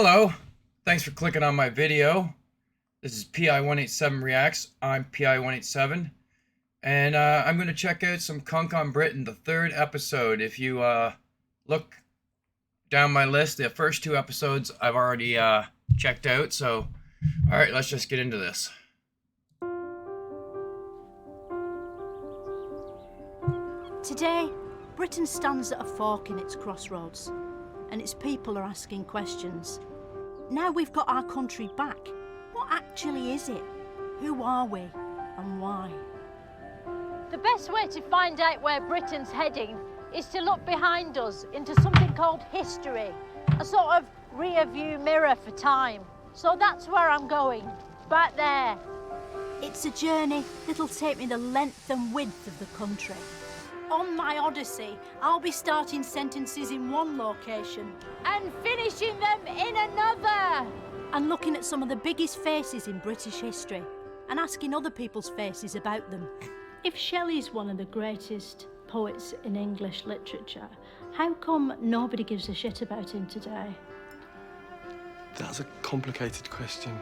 Hello, thanks for clicking on my video. This is PI187 Reacts. I'm PI187, and I'm going to check out some Cunk on Britain, the third episode. If you look down my list, the first two episodes I've already checked out, so alright, let's just get into this. Today, Britain stands at a fork in its crossroads, and its people are asking questions. Now we've got our country back. What actually is it? Who are we, and why? The best way to find out where Britain's heading is to look behind us into something called history, a sort of rear-view mirror for time. So that's where I'm going, back there. It's a journey that'll take me the length and width of the country. On my odyssey, I'll be starting sentences in one location And finishing them in another. and looking at some of the biggest faces in British history and asking other people's faces about them. If Shelley's one of the greatest poets in English literature, how come nobody gives a shit about him today? That's a complicated question.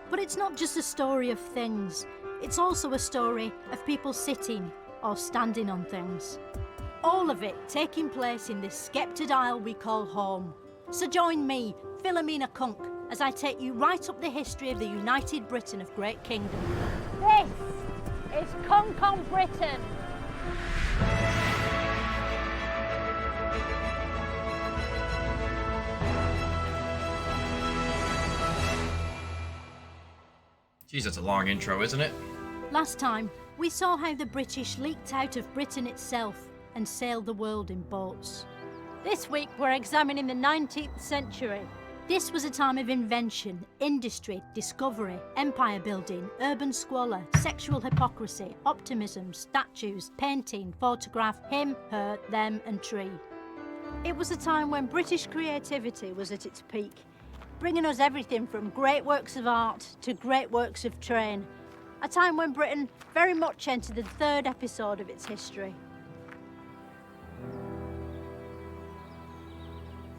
But it's not just a story of things. It's also a story of people sitting or standing on things. All of it taking place in this sceptred isle we call home. So join me, Philomena Cunk, as I take you right up the history of the United Britain of Great Kingdom. This is Cunk on Britain. Jeez, that's a long intro, isn't it? Last time, we saw how the British leaked out of Britain itself and sailed the world in boats. This week we're examining the 19th century. This was a time of invention, industry, discovery, empire building, urban squalor, sexual hypocrisy, optimism, statues, painting, photograph, him, her, them and tree. It was a time when British creativity was at its peak, bringing us everything from great works of art to great works of train. A time when Britain very much entered the third episode of its history.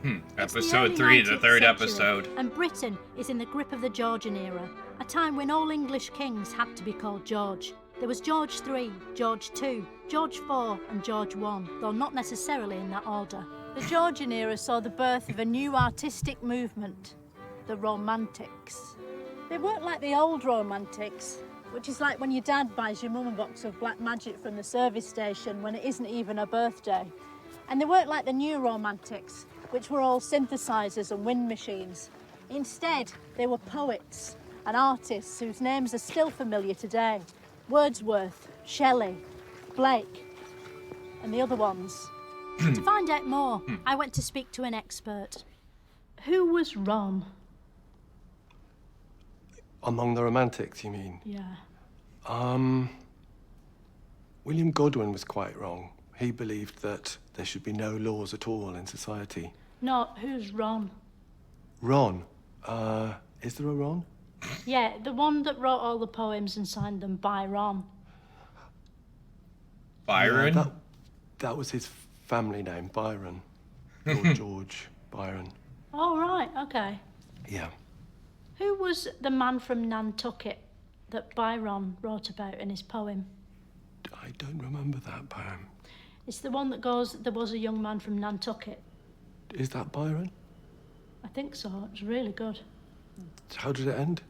It's the Episode early 3, the 19th third century, episode. And Britain is in the grip of the Georgian era, a time when all English kings had to be called George. There was George III, George II, George IV and George I, though not necessarily in that order. The Georgian era saw the birth of a new artistic movement, the Romantics. They weren't like the old Romantics, which is like when your dad buys your mum a box of black magic from the service station when it isn't even her birthday. And they weren't like the new Romantics, which were all synthesizers and wind machines. Instead, they were poets and artists whose names are still familiar today. Wordsworth, Shelley, Blake, and the other ones. To find out more, I went to speak to an expert. Who was Ron? Among the Romantics, you mean? Yeah. William Godwin was quite wrong. He believed that there should be no laws at all in society. No, who's Ron? Ron? Is there a Ron? Yeah, the one that wrote all the poems and signed them by Ron. Byron? Yeah, that was his family name, Byron. Or George Byron. Oh, right, okay. Yeah. Who was the man from Nantucket that Byron wrote about in his poem? I don't remember that poem. It's the one that goes, there was a young man from Nantucket. Is that Byron? I think so, it's really good. How did it end?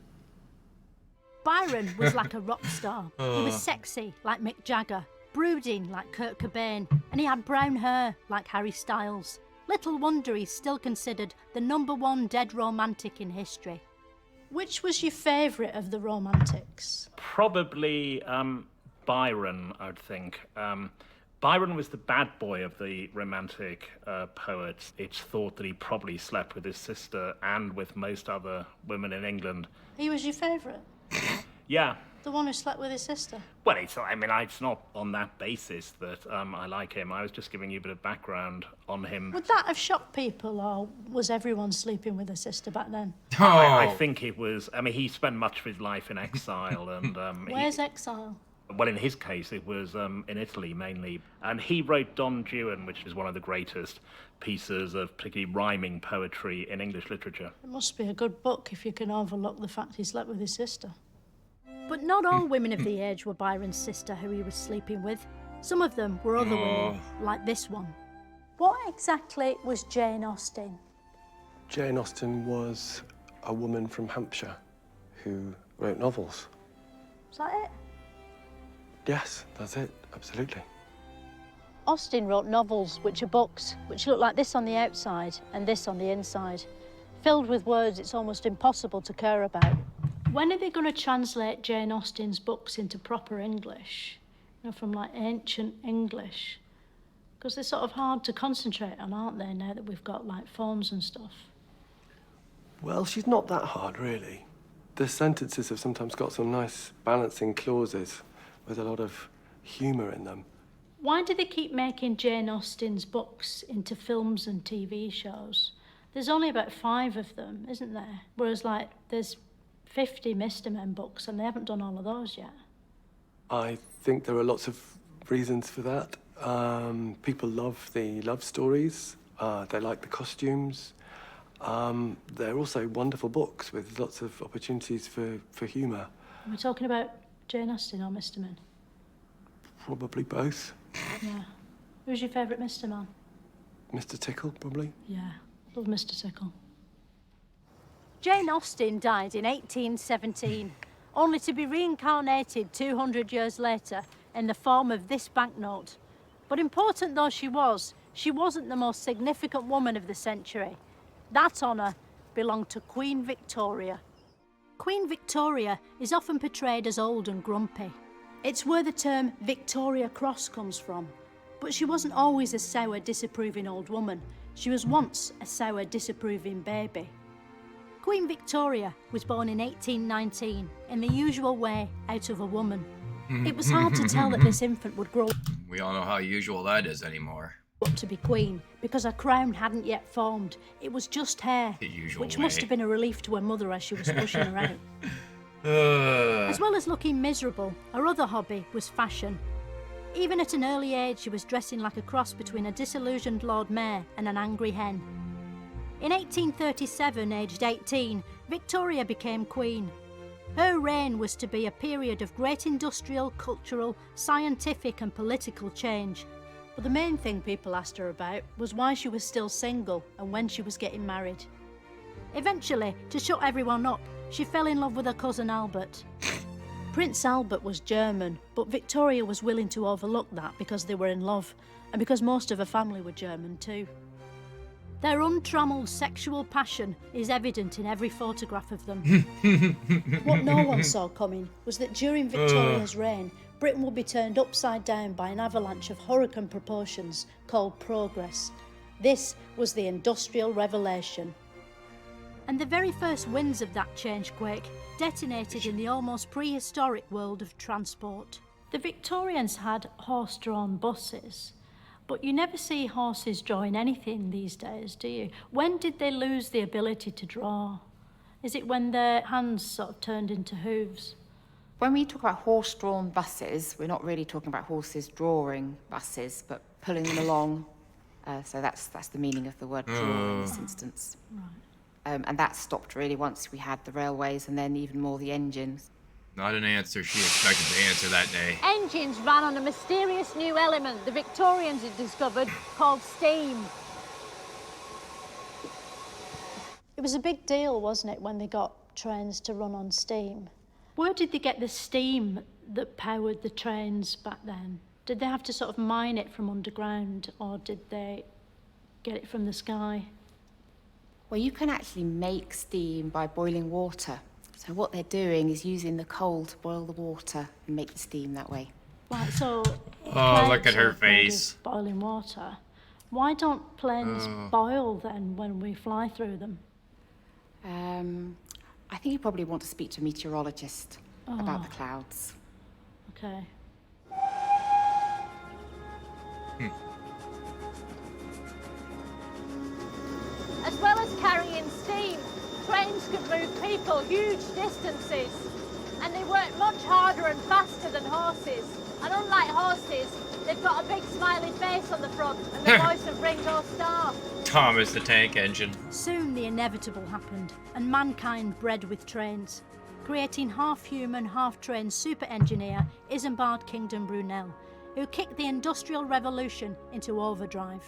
Byron was like a rock star. He was sexy like Mick Jagger, brooding like Kurt Cobain, and he had brown hair like Harry Styles. Little wonder he's still considered the #1 dead romantic in history. Which was your favourite of the Romantics? Probably Byron, I would think. Byron was the bad boy of the Romantic poets. It's thought that he probably slept with his sister and with most other women in England. He was your favourite? Yeah. The one who slept with his sister? Well, it's not on that basis that I like him. I was just giving you a bit of background on him. Would that have shocked people, or was everyone sleeping with their sister back then? I think it was. I mean, he spent much of his life in exile, and Where's exile? Well, in his case, it was in Italy mainly. And he wrote Don Juan, which is one of the greatest pieces of particularly rhyming poetry in English literature. It must be a good book if you can overlook the fact he slept with his sister. But not all women of the age were Byron's sister who he was sleeping with. Some of them were other women, like this one. What exactly was Jane Austen? Jane Austen was a woman from Hampshire who wrote novels. Is that it? Yes, that's it, absolutely. Austen wrote novels, which are books, which look like this on the outside and this on the inside, filled with words it's almost impossible to care about. When are they going to translate Jane Austen's books into proper English? You know, from like ancient English? Because they're sort of hard to concentrate on, aren't they, now that we've got like phones and stuff? Well, she's not that hard, really. The sentences have sometimes got some nice balancing clauses with a lot of humour in them. Why do they keep making Jane Austen's books into films and TV shows? There's only about 5 of them, isn't there? Whereas, like, there's 50 Mr. Men books and they haven't done all of those yet. I think there are lots of reasons for that. People love the love stories. They like the costumes. They're also wonderful books with lots of opportunities for humour. Are we talking about Jane Austen or Mr. Men? Probably both. Yeah. Who's your favourite Mr. Man? Mr. Tickle, probably. Yeah, love Mr. Tickle. Jane Austen died in 1817, only to be reincarnated 200 years later in the form of this banknote. But important though she wasn't the most significant woman of the century. That honour belonged to Queen Victoria. Queen Victoria is often portrayed as old and grumpy. It's where the term Victoria Cross comes from. But she wasn't always a sour, disapproving old woman. She was once a sour, disapproving baby. Queen Victoria was born in 1819, in the usual way, out of a woman. It was hard to tell that this infant would grow We all know how usual that is anymore. up to be queen, because her crown hadn't yet formed. It was just hair, The usual which way. must have been a relief to her mother as she was pushing her out. As well as looking miserable, her other hobby was fashion. Even at an early age, she was dressing like a cross between a disillusioned Lord Mayor and an angry hen. In 1837, aged 18, Victoria became queen. Her reign was to be a period of great industrial, cultural, scientific and political change. But the main thing people asked her about was why she was still single and when she was getting married. Eventually, to shut everyone up, she fell in love with her cousin Albert. Prince Albert was German, but Victoria was willing to overlook that because they were in love, and because most of her family were German too. Their untrammelled sexual passion is evident in every photograph of them. What no one saw coming was that during Victoria's reign, Britain would be turned upside down by an avalanche of hurricane proportions called progress. This was the Industrial Revolution. And the very first winds of that changequake detonated in the almost prehistoric world of transport. The Victorians had horse-drawn buses, but you never see horses drawing anything these days, do you? When did they lose the ability to draw? Is it when their hands sort of turned into hooves? When we talk about horse-drawn buses, we're not really talking about horses drawing buses, but pulling them along. So that's the meaning of the word draw in this instance. Right. And that stopped really once we had the railways and then even more the engines. Not an answer she expected to answer that day. Engines ran on a mysterious new element the Victorians had discovered called steam. It was a big deal, wasn't it, when they got trains to run on steam? Where did they get the steam that powered the trains back then? Did they have to sort of mine it from underground, or did they get it from the sky? Well, you can actually make steam by boiling water. So what they're doing is using the coal to boil the water and make the steam that way. Right, so... Oh, look at her planes are made of face. Boiling water. Why don't planes boil then when we fly through them? I think you probably want to speak to a meteorologist about the clouds. Okay. As well as carrying steam, trains could move people huge distances. And they work much harder and faster than horses. And unlike horses, they've got a big smiley face on the front and the voice of Ringo Starr. Thomas the Tank Engine. Soon the inevitable happened, and mankind bred with trains, creating half-human, half-trained super-engineer Isambard Kingdom Brunel, who kicked the Industrial Revolution into overdrive.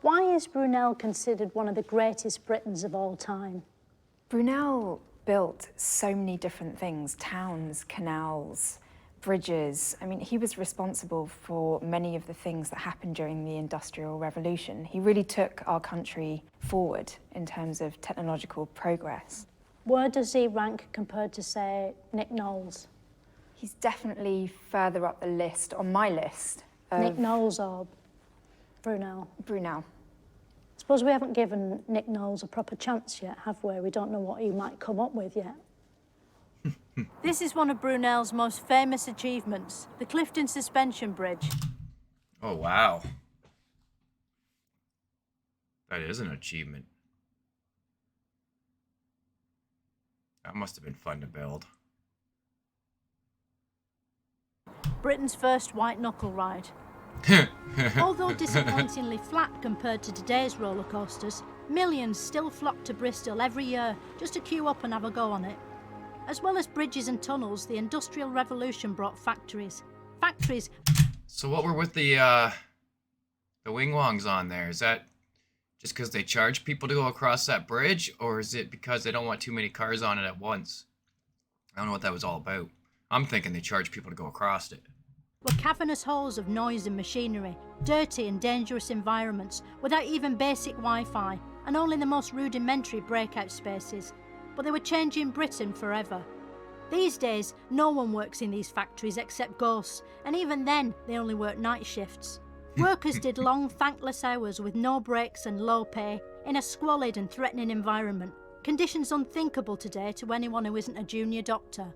Why is Brunel considered one of the greatest Britons of all time? Brunel built so many different things, towns, canals, bridges. I mean, he was responsible for many of the things that happened during the Industrial Revolution. He really took our country forward in terms of technological progress. Where does he rank compared to, say, Nick Knowles? He's definitely further up the list, on my list. Nick Knowles or Brunel? Brunel. I suppose we haven't given Nick Knowles a proper chance yet, have we? We don't know what he might come up with yet. This is one of Brunel's most famous achievements, the Clifton Suspension Bridge. Oh, wow. That is an achievement. That must have been fun to build. Britain's first white-knuckle ride. Although disappointingly flat compared to today's roller coasters, millions still flock to Bristol every year just to queue up and have a go on it. As well as bridges and tunnels, the Industrial Revolution brought factories. So what were with the wing-wongs on there? Is that just because they charge people to go across that bridge, or is it because they don't want too many cars on it at once? I don't know what that was all about. I'm thinking they charge people to go across it. Were cavernous holes of noise and machinery, dirty and dangerous environments without even basic Wi-Fi, and only the most rudimentary breakout spaces. But they were changing Britain forever. These days, no one works in these factories except ghosts, and even then, they only work night shifts. Workers did long, thankless hours with no breaks and low pay in a squalid and threatening environment, conditions unthinkable today to anyone who isn't a junior doctor.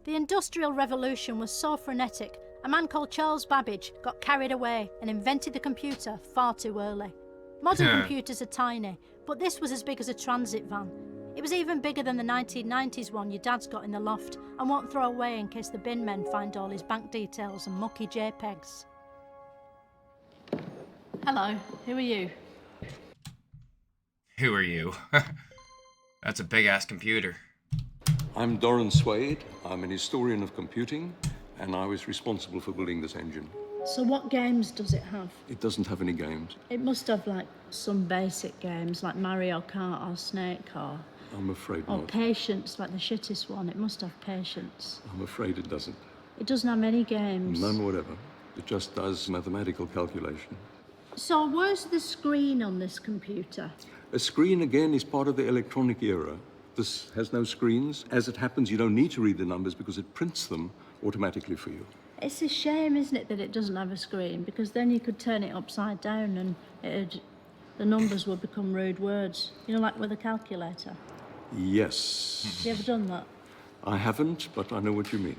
The Industrial Revolution was so frenetic, a man called Charles Babbage got carried away and invented the computer far too early. Modern computers are tiny, but this was as big as a transit van. It was even bigger than the 1990s one your dad's got in the loft and won't throw away in case the bin men find all his bank details and mucky JPEGs. Hello, who are you? Who are you? That's a big-ass computer. I'm Doran Swade. I'm an historian of computing, and I was responsible for building this engine. So what games does it have? It doesn't have any games. It must have, like, some basic games, like Mario Kart or Snake or I'm afraid or not. Patience, like the shittest one. It must have Patience. I'm afraid it doesn't. It doesn't have any games. None whatever. It just does mathematical calculation. So where's the screen on this computer? A screen, again, is part of the electronic era. This has no screens. As it happens, you don't need to read the numbers because it prints them automatically for you. It's a shame, isn't it, that it doesn't have a screen, because then you could turn it upside down and the numbers would become rude words. You know, like with a calculator. Yes. Have you ever done that? I haven't, but I know what you mean.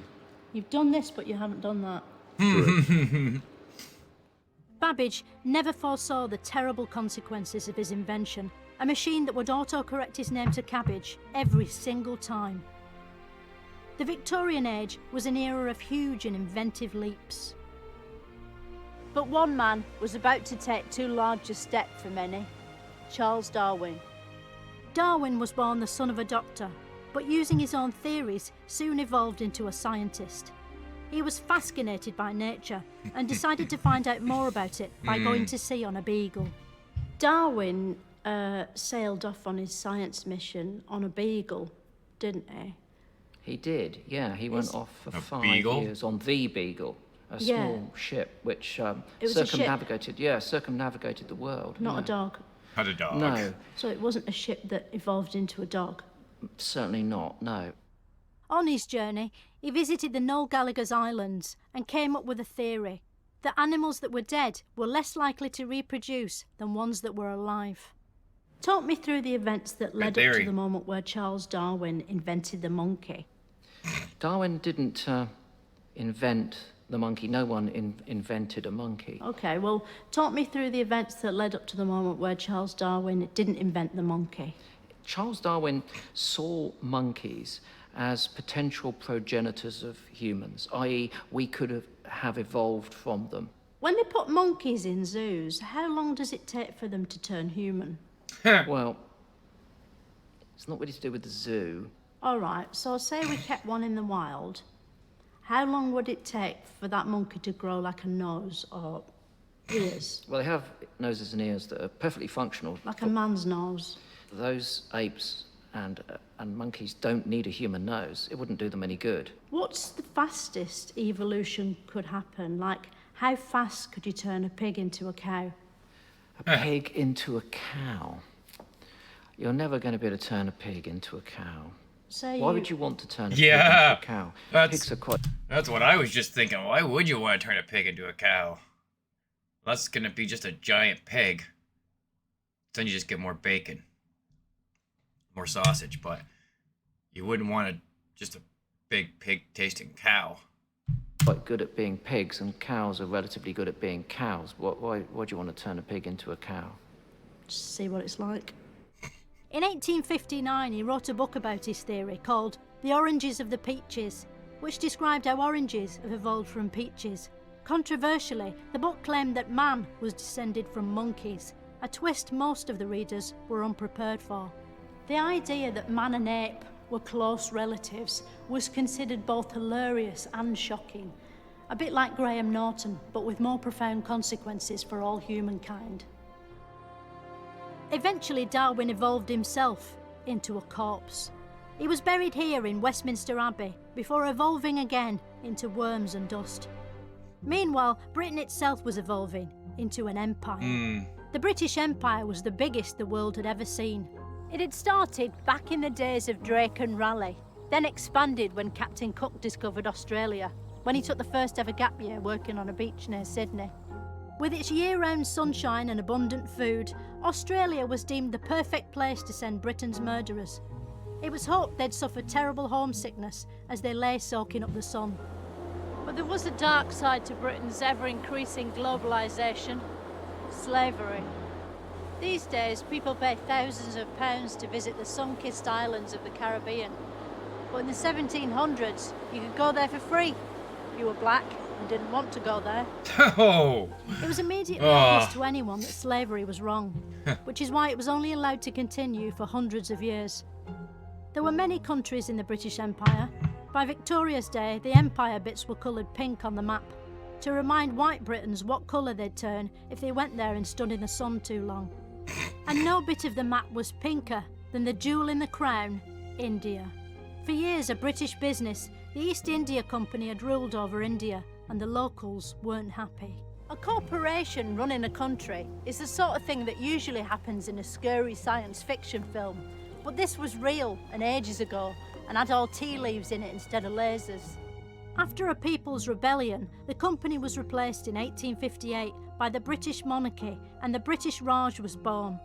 You've done this, but you haven't done that. Correct. Babbage never foresaw the terrible consequences of his invention, a machine that would autocorrect his name to Cabbage every single time. The Victorian age was an era of huge and inventive leaps. But one man was about to take too large a step for many, Charles Darwin. Darwin was born the son of a doctor, but using his own theories soon evolved into a scientist. He was fascinated by nature and decided to find out more about it by going to sea on a beagle. Darwin sailed off on his science mission on a beagle, didn't he? He did, yeah. He went off for A 5 Beagle? years on the Beagle, a Yeah. small ship which It was a ship. circumnavigated the world. Not yeah. a dog. Not a dog. No, So it wasn't a ship that evolved into a dog. certainly not, no. On his journey, he visited the Noel Gallagher's Islands and came up with a theory that animals that were dead were less likely to reproduce than ones that were alive. Talk me through the events that led up theory. to the moment where Charles Darwin invented the monkey. Darwin didn't invent the monkey. No one invented a monkey. Okay, well, talk me through the events that led up to the moment where Charles Darwin didn't invent the monkey. Charles Darwin saw monkeys as potential progenitors of humans, i.e. we could have evolved from them. When they put monkeys in zoos, how long does it take for them to turn human? Well, it's not really to do with the zoo. All right, so say we kept one in the wild. How long would it take for that monkey to grow like a nose or ears? Well, they have noses and ears that are perfectly functional. Like a man's nose. Those apes and monkeys don't need a human nose. It wouldn't do them any good. What's the fastest evolution could happen? Like, how fast could you turn a pig into a cow? A pig into a cow? You're never going to be able to turn a pig into a cow. Why would you want to turn a pig into a cow? Pigs are quite... That's what I was just thinking. Why would you want to turn a pig into a cow? That's gonna be just a giant pig. Then you just get more bacon. More sausage, but you wouldn't want just a big pig-tasting cow. Quite good at being pigs, and cows are relatively good at being cows. Why do you want to turn a pig into a cow? Just see what it's like. In 1859, he wrote a book about his theory called The Oranges of the Peaches, which described how oranges have evolved from peaches. Controversially, the book claimed that man was descended from monkeys, a twist most of the readers were unprepared for. The idea that man and ape were close relatives was considered both hilarious and shocking, a bit like Graham Norton, but with more profound consequences for all humankind. Eventually, Darwin evolved himself into a corpse. He was buried here in Westminster Abbey before evolving again into worms and dust. Meanwhile, Britain itself was evolving into an empire. The British Empire was the biggest the world had ever seen. It had started back in the days of Drake and Raleigh, then expanded when Captain Cook discovered Australia, when he took the first ever gap year working on a beach near Sydney. With its year-round sunshine and abundant food, Australia was deemed the perfect place to send Britain's murderers. It was hoped they'd suffer terrible homesickness as they lay soaking up the sun. But there was a dark side to Britain's ever-increasing globalisation: slavery. These days, people pay thousands of pounds to visit the sun-kissed islands of the Caribbean. But in the 1700s, you could go there for free. You were black and didn't want to go there. Oh! It was immediately obvious to anyone that slavery was wrong, which is why it was only allowed to continue for hundreds of years. There were many countries in the British Empire. By Victoria's day, the Empire bits were coloured pink on the map, to remind white Britons what colour they'd turn if they went there and stood in the sun too long. And no bit of the map was pinker than the jewel in the crown, India. For years, a British business, the East India Company, had ruled over India, and the locals weren't happy. A corporation running a country is the sort of thing that usually happens in a scary science fiction film. But this was real and ages ago, and had all tea leaves in it instead of lasers. After a people's rebellion, the company was replaced in 1858 by the British monarchy, and the British Raj was born.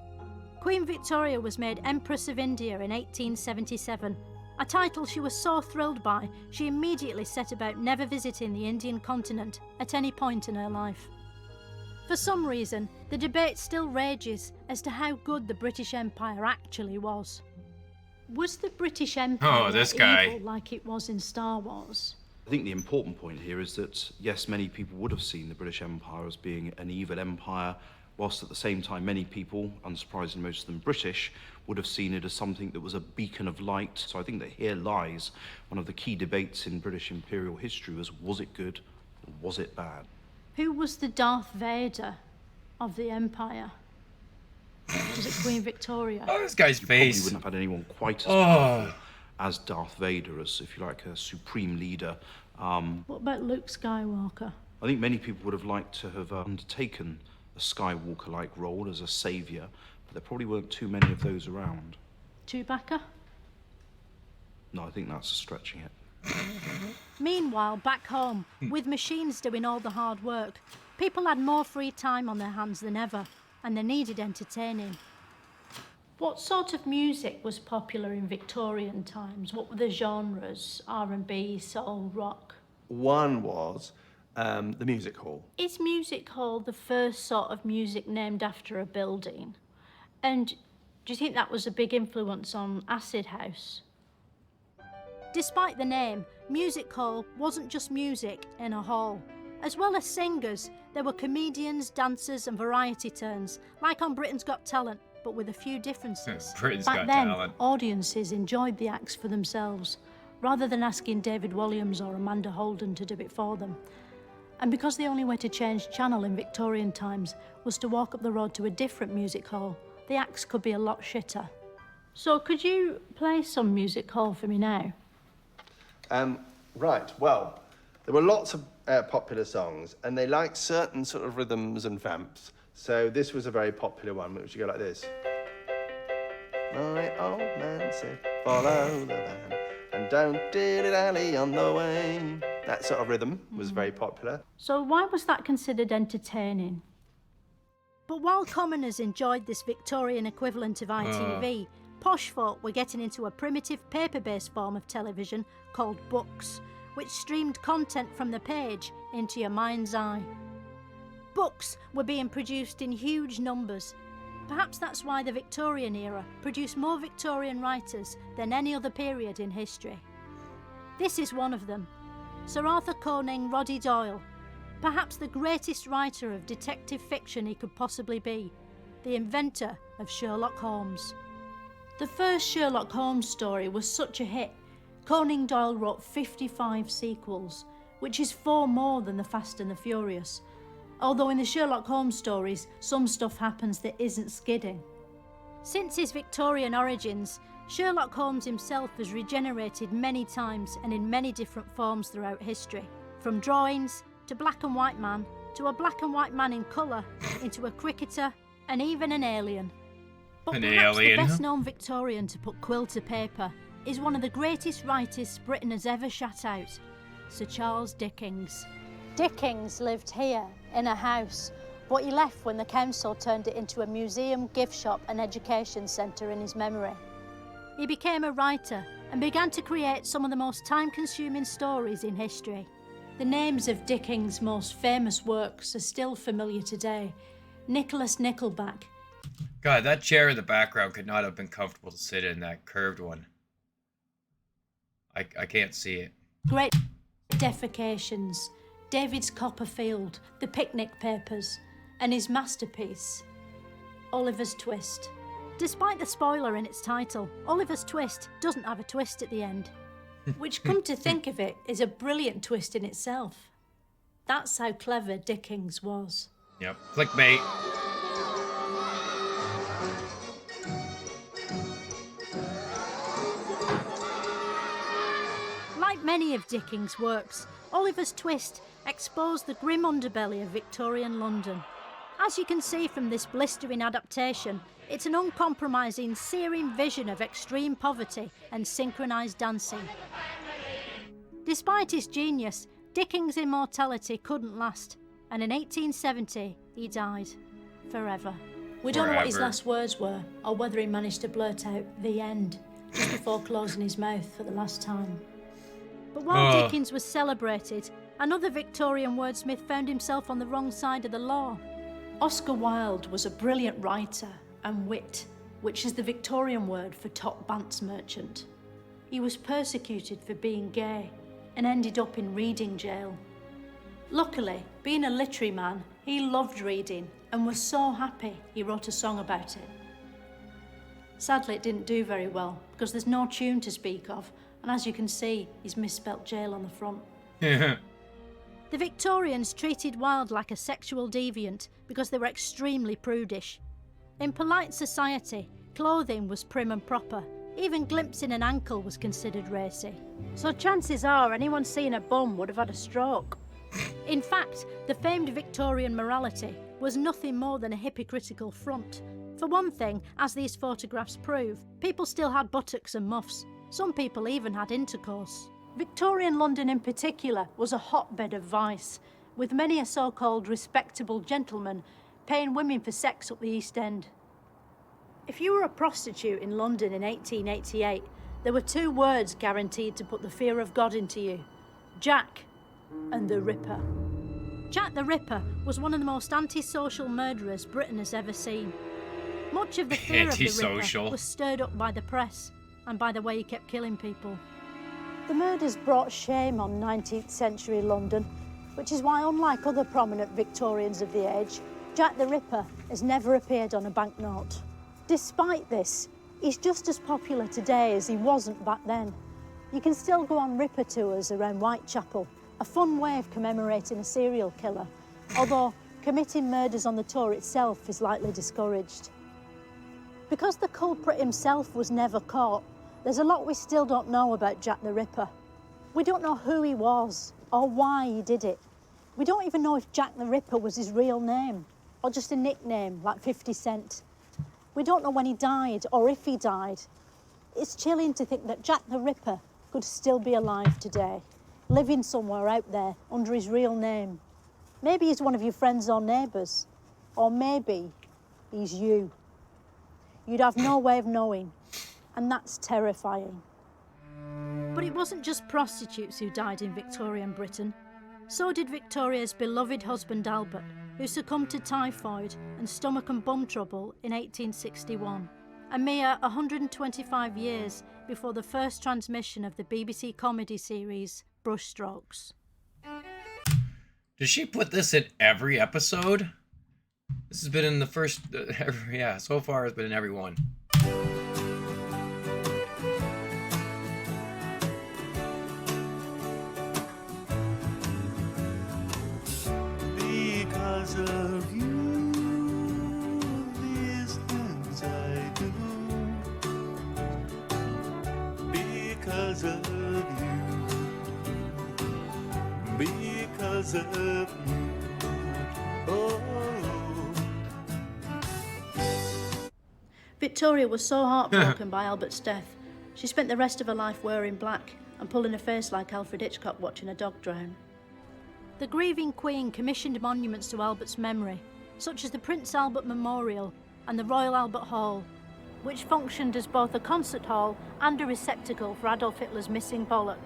Queen Victoria was made Empress of India in 1877, a title she was so thrilled by, she immediately set about never visiting the Indian continent at any point in her life. For some reason, the debate still rages as to how good the British Empire actually was. Was the British Empire evil like it was in Star Wars? I think the important point here is that, yes, many people would have seen the British Empire as being an evil empire, whilst at the same time many people, unsurprisingly most of them British, would have seen it as something that was a beacon of light. So I think that here lies one of the key debates in British imperial history: was it good or was it bad? Who was the Darth Vader of the Empire? Was it Queen Victoria? Oh, this guy's face. You probably wouldn't have had anyone quite as powerful as Darth Vader, as, if you like, a supreme leader. What about Luke Skywalker? I think many people would have liked to have undertaken a Skywalker-like role as a saviour, but there probably weren't too many of those around. Chewbacca? No, I think that's stretching it. Meanwhile, back home, with machines doing all the hard work, people had more free time on their hands than ever, and they needed entertaining. What sort of music was popular in Victorian times? What were the genres? R&B, soul, rock? One was the music hall. Is music hall the first sort of music named after a building? And do you think that was a big influence on acid house? Despite the name, music hall wasn't just music in a hall. As well as singers, there were comedians, dancers and variety turns, like on Britain's Got Talent, but with a few differences. Britain's Back Got then, Talent. audiences enjoyed the acts for themselves, rather than asking David Williams or Amanda Holden to do it for them. And because the only way to change channel in Victorian times was to walk up the road to a different music hall, the acts could be a lot shitter. So could you play some music hall for me now? Right, well, there were lots of popular songs, and they liked certain sort of rhythms and vamps. So this was a very popular one, which would go like this. My old man said, follow the van, and don't dilly-dally on the way. That sort of rhythm was very popular. So why was that considered entertaining? But while commoners enjoyed this Victorian equivalent of ITV, posh folk were getting into a primitive paper-based form of television called books, which streamed content from the page into your mind's eye. Books were being produced in huge numbers. Perhaps that's why the Victorian era produced more Victorian writers than any other period in history. This is one of them, Sir Arthur Conan Roddy Doyle, perhaps the greatest writer of detective fiction he could possibly be, the inventor of Sherlock Holmes. The first Sherlock Holmes story was such a hit, Conan Doyle wrote 55 sequels, which is 4 more than The Fast and the Furious. Although in the Sherlock Holmes stories, some stuff happens that isn't skidding. Since his Victorian origins, Sherlock Holmes himself has regenerated many times and in many different forms throughout history. From drawings, to black and white man, to a black and white man in colour, into a cricketer, and even an alien. But perhaps the best known Victorian to put quill to paper is one of the greatest writers Britain has ever shut out, Sir Charles Dickens. Dickens lived here in a house, but he left when the council turned it into a museum, gift shop and education centre in his memory. He became a writer and began to create some of the most time-consuming stories in history. The names of Dickens' most famous works are still familiar today. Nicholas Nickelback. God, that chair in the background could not have been comfortable to sit in, that curved one. I can't see it. Great Defecations, David's Copperfield, The Picnic Papers, and his masterpiece, Oliver's Twist. Despite the spoiler in its title, Oliver's Twist doesn't have a twist at the end. Which, come to think of it, is a brilliant twist in itself. That's how clever Dickens was. Yep, clickbait. Like many of Dickens' works, Oliver's Twist exposed the grim underbelly of Victorian London. As you can see from this blistering adaptation, it's an uncompromising, searing vision of extreme poverty and synchronised dancing. Despite his genius, Dickens' immortality couldn't last, and in 1870 he died. Forever. We don't know what his last words were, or whether he managed to blurt out "the end" just before closing his mouth for the last time. But while Dickens was celebrated, another Victorian wordsmith found himself on the wrong side of the law. Oscar Wilde was a brilliant writer and wit, which is the Victorian word for top bants merchant. He was persecuted for being gay and ended up in reading jail. Luckily, being a literary man, he loved reading and was so happy he wrote a song about it. Sadly, it didn't do very well because there's no tune to speak of, and as you can see, he's misspelt jail on the front. The Victorians treated Wilde like a sexual deviant because they were extremely prudish. In polite society, clothing was prim and proper. Even glimpsing an ankle was considered racy. So chances are anyone seeing a bum would have had a stroke. In fact, the famed Victorian morality was nothing more than a hypocritical front. For one thing, as these photographs prove, people still had buttocks and muffs. Some people even had intercourse. Victorian London in particular was a hotbed of vice, with many a so-called respectable gentleman paying women for sex up the East End. If you were a prostitute in London in 1888, there were 2 words guaranteed to put the fear of God into you: Jack and the Ripper. Jack the Ripper was one of the most antisocial murderers Britain has ever seen. Much of the fear of the Ripper was stirred up by the press and by the way he kept killing people. The murders brought shame on 19th century London, which is why, unlike other prominent Victorians of the age, Jack the Ripper has never appeared on a banknote. Despite this, he's just as popular today as he wasn't back then. You can still go on Ripper tours around Whitechapel, a fun way of commemorating a serial killer, although committing murders on the tour itself is likely discouraged. Because the culprit himself was never caught, there's a lot we still don't know about Jack the Ripper. We don't know who he was or why he did it. We don't even know if Jack the Ripper was his real name or just a nickname like 50 Cent. We don't know when he died or if he died. It's chilling to think that Jack the Ripper could still be alive today, living somewhere out there under his real name. Maybe he's one of your friends or neighbours, or maybe he's you. You'd have no way of knowing, and that's terrifying. But it wasn't just prostitutes who died in Victorian Britain. So did Victoria's beloved husband Albert, who succumbed to typhoid and stomach and bum trouble in 1861, a mere 125 years before the first transmission of the BBC comedy series Brushstrokes. Does she put this in every episode? This has been in the first, yeah, so far it's been in every one. Because of you, these things I do. Because of you. Because of you. Oh. Victoria was so heartbroken by Albert's death, she spent the rest of her life wearing black and pulling a face like Alfred Hitchcock watching a dog drown. The grieving Queen commissioned monuments to Albert's memory, such as the Prince Albert Memorial and the Royal Albert Hall, which functioned as both a concert hall and a receptacle for Adolf Hitler's missing bollock.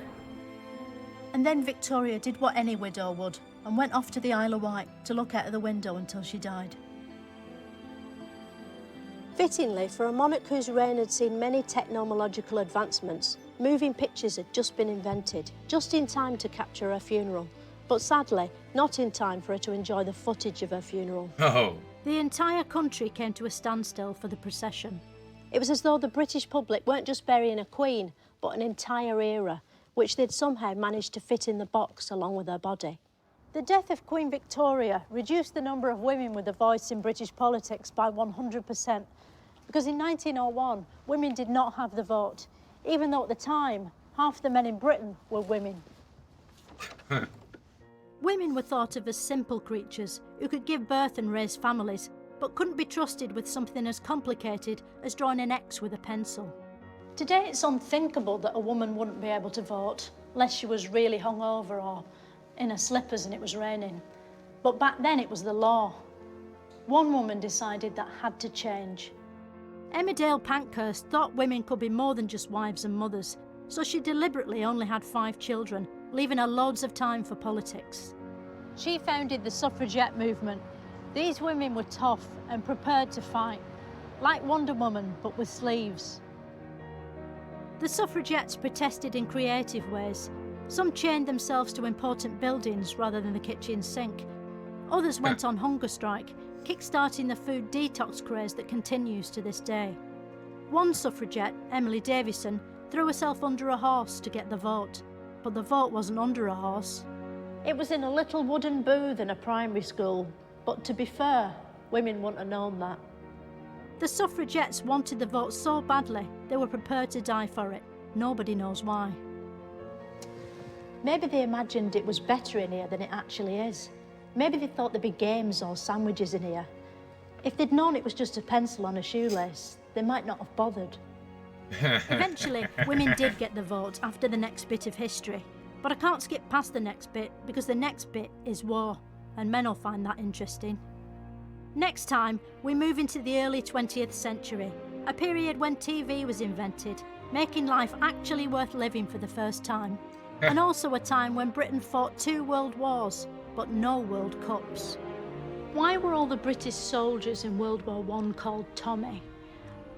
And then Victoria did what any widow would and went off to the Isle of Wight to look out of the window until she died. Fittingly, for a monarch whose reign had seen many technological advancements, moving pictures had just been invented, just in time to capture her funeral. But sadly, not in time for her to enjoy the footage of her funeral. Oh. The entire country came to a standstill for the procession. It was as though the British public weren't just burying a queen, but an entire era, which they'd somehow managed to fit in the box along with her body. The death of Queen Victoria reduced the number of women with a voice in British politics by 100%, because in 1901, women did not have the vote, even though at the time, half the men in Britain were women. Women were thought of as simple creatures who could give birth and raise families, but couldn't be trusted with something as complicated as drawing an X with a pencil. Today, it's unthinkable that a woman wouldn't be able to vote, unless she was really hungover or in her slippers and it was raining. But back then, it was the law. One woman decided that had to change. Emma Dale Pankhurst thought women could be more than just wives and mothers, so she deliberately only had 5 children, leaving her loads of time for politics. She founded the suffragette movement. These women were tough and prepared to fight, like Wonder Woman, but with sleeves. The suffragettes protested in creative ways. Some chained themselves to important buildings rather than the kitchen sink. Others went on hunger strike, kick-starting the food detox craze that continues to this day. One suffragette, Emily Davison, threw herself under a horse to get the vote, but the vote wasn't under a horse. It was in a little wooden booth in a primary school, but to be fair, women wouldn't have known that. The suffragettes wanted the vote so badly, they were prepared to die for it. Nobody knows why. Maybe they imagined it was better in here than it actually is. Maybe they thought there'd be games or sandwiches in here. If they'd known it was just a pencil on a shoelace, they might not have bothered. Eventually, women did get the vote after the next bit of history. But I can't skip past the next bit, because the next bit is war, and men will find that interesting. Next time, we move into the early 20th century, a period when TV was invented, making life actually worth living for the first time. And also a time when Britain fought 2 world wars, but no World Cups. Why were all the British soldiers in World War I called Tommy?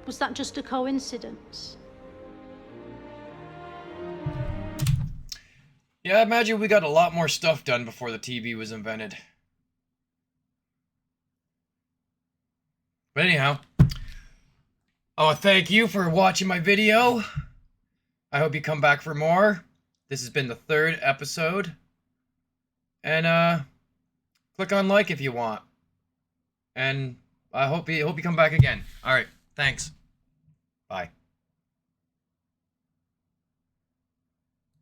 Was that just a coincidence? Yeah, I imagine we got a lot more stuff done before the TV was invented. But anyhow, I want to thank you for watching my video. I hope you come back for more. This has been the 3rd episode. And click on like if you want. And I hope you come back again. All right, thanks. Bye.